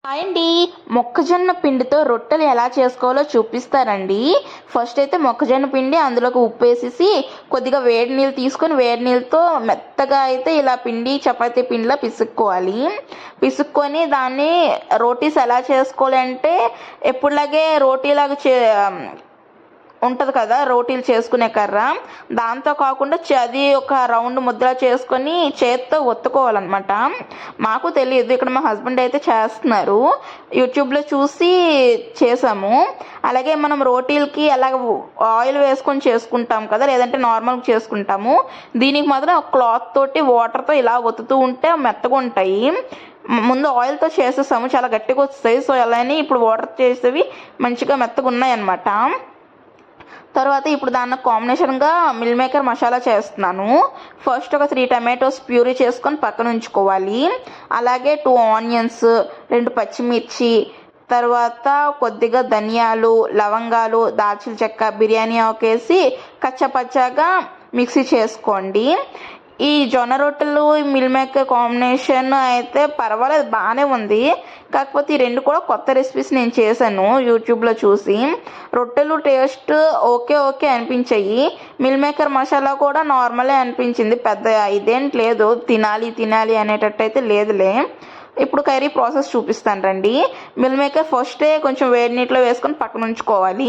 Hi అండి. మొక్కజొన్న పిండితో రొట్టెలు ఎలా చేసుకోవాలో చూపిస్తారండి. ఫస్ట్ అయితే మొక్కజొన్న పిండి అందులోకి ఉప్పు వేసేసి కొద్దిగా వేడి నీళ్ళు తీసుకొని వేడి నీళ్ళతో మెత్తగా అయితే ఇలా పిండి చపాతీ పిండిలా పిసుక్కొని దాన్ని రోటీస్ ఎలా చేసుకోవాలి అంటే ఎప్పుడులాగే రోటీలాగా ఉంటుంది కదా రోటీలు చేసుకునే కర్ర, దాంతో కాకుండా అది ఒక రౌండ్ ముద్ర చేసుకొని చేత్తో ఒత్తుకోవాలన్నమాట. మాకు తెలియదు, ఇక్కడ మా హస్బెండ్ అయితే చేస్తున్నారు, యూట్యూబ్లో చూసి చేసాము. అలాగే మనం రోటీలకి అలాగ ఆయిల్ వేసుకొని చేసుకుంటాం కదా, లేదంటే నార్మల్గా చేసుకుంటాము. దీనికి మాత్రం ఒక క్లాత్ తోటి వాటర్తో ఇలా ఒత్తుతూ ఉంటే మెత్తగా ఉంటాయి. ముందు ఆయిల్తో చేసేసాము, చాలా గట్టిగా వస్తాయి. సో అలానే ఇప్పుడు వాటర్ చేసేవి మంచిగా మెత్తగా ఉన్నాయన్నమాట. తర్వాత ఇప్పుడు దానికి కాంబినేషన్గా మిల్ మేకర్ మసాలా చేస్తున్నాను. ఫస్ట్ ఒక 3 టమాటోస్ ప్యూరీ చేసుకొని పక్కన ఉంచుకోవాలి. అలాగే 2 ఆనియన్స్, 2 పచ్చిమిర్చి, తర్వాత కొద్దిగా ధనియాలు, లవంగాలు, దాల్చిన చెక్క, బిర్యానీ ఆకు వేసి కచ్చపచ్చగా మిక్సీ చేసుకోండి. ఈ జొన్న రొట్టెలు మిల్ మేకర్ కాంబినేషన్ అయితే పర్వాలేదు, బాగానే ఉంది. కాకపోతే ఈ రెండు కూడా కొత్త రెసిపీస్ నేను చేశాను యూట్యూబ్లో చూసి. రొట్టెలు టేస్ట్ ఓకే అనిపించాయి. మిల్ మేకర్ మసాలా కూడా నార్మలే అనిపించింది, పెద్ద ఇదేంటి లేదు, తినాలి అనేటట్టు అయితే లేదులే. ఇప్పుడు కర్రీ ప్రాసెస్ చూపిస్తాను రండి. మిల్ మేకర్ ఫస్టే కొంచెం వేడి నీటిలో వేసుకొని పక్కన ఉంచుకోవాలి.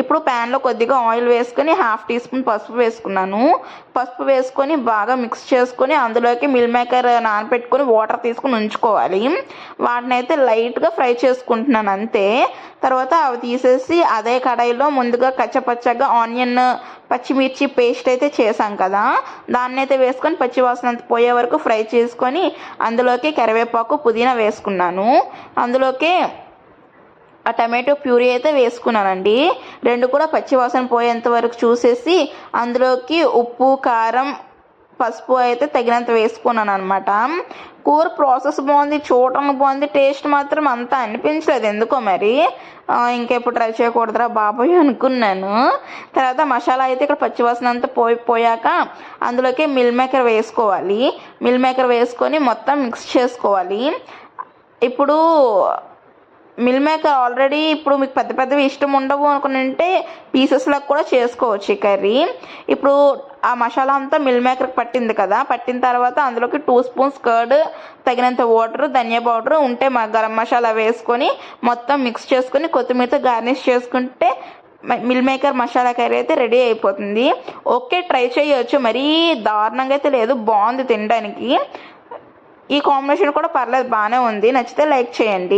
ఇప్పుడు ప్యాన్లో కొద్దిగా ఆయిల్ వేసుకొని 1/2 టీ స్పూన్ పసుపు వేసుకున్నాను. పసుపు వేసుకొని బాగా మిక్స్ చేసుకొని అందులోకి మిల్ మేకర్ నానబెట్టుకొని వాటర్ తీసుకుని ఉంచుకోవాలి. వాటిని అయితే లైట్గా ఫ్రై చేసుకుంటున్నాను అంతే. తర్వాత అవి తీసేసి అదే కడాయిలో ముందుగా కచ్చపచ్చగా ఆనియన్, పచ్చిమిర్చి పేస్ట్ అయితే చేసాం కదా, దాన్ని అయితే వేసుకొని పచ్చివాసన అంత పోయే వరకు ఫ్రై చేసుకొని అందులోకి కరివేపాకు, పుదీనా వేసుకున్నాను. అందులోకి ఆ టమాటో ప్యూరీ అయితే వేసుకున్నానండి. రెండు కూడా పచ్చివాసన పోయేంత వరకు చూసేసి అందులోకి ఉప్పు, కారం, పసుపు అయితే తగినంత వేసుకున్నాను అనమాట. కూర ప్రాసెస్ బాగుంది, చూడటానికి బాగుంది, టేస్ట్ మాత్రం అంత అనిపించలేదు ఎందుకో మరి. ఇంకెప్పుడు ట్రై చేయకూడదురా బాబాయ్ అనుకున్నాను. తర్వాత మసాలా అయితే ఇక్కడ పచ్చివాసన అంతా పోయాక అందులోకి మిల్ మేకర్ వేసుకోవాలి. మిల్ మేకర్ వేసుకొని మొత్తం మిక్స్ చేసుకోవాలి. ఇప్పుడు మిల్ మేకర్ ఆల్రెడీ ఇప్పుడు మీకు పెద్దవి ఇష్టం ఉండవు అనుకుంటే పీసెస్లకు కూడా చేసుకోవచ్చు ఈ కర్రీ. ఇప్పుడు ఆ మసాలా అంతా మిల్ మేకర్కి పట్టింది కదా, పట్టిన తర్వాత అందులోకి 2 స్పూన్స్ కర్డ్, తగినంత వాటర్, ధనియా పౌడర్ ఉంటే గరం మసాలా వేసుకొని మొత్తం మిక్స్ చేసుకొని కొత్తిమీరతో గార్నిష్ చేసుకుంటే మిల్ మేకర్ మసాలా కర్రీ అయితే రెడీ అయిపోతుంది. ఓకే, ట్రై చేయొచ్చు, మరీ దారుణంగా అయితే లేదు, బాగుంది తినడానికి. ఈ కాంబినేషన్ కూడా పర్లేదు, బాగానే ఉంది. నచ్చితే లైక్ చేయండి.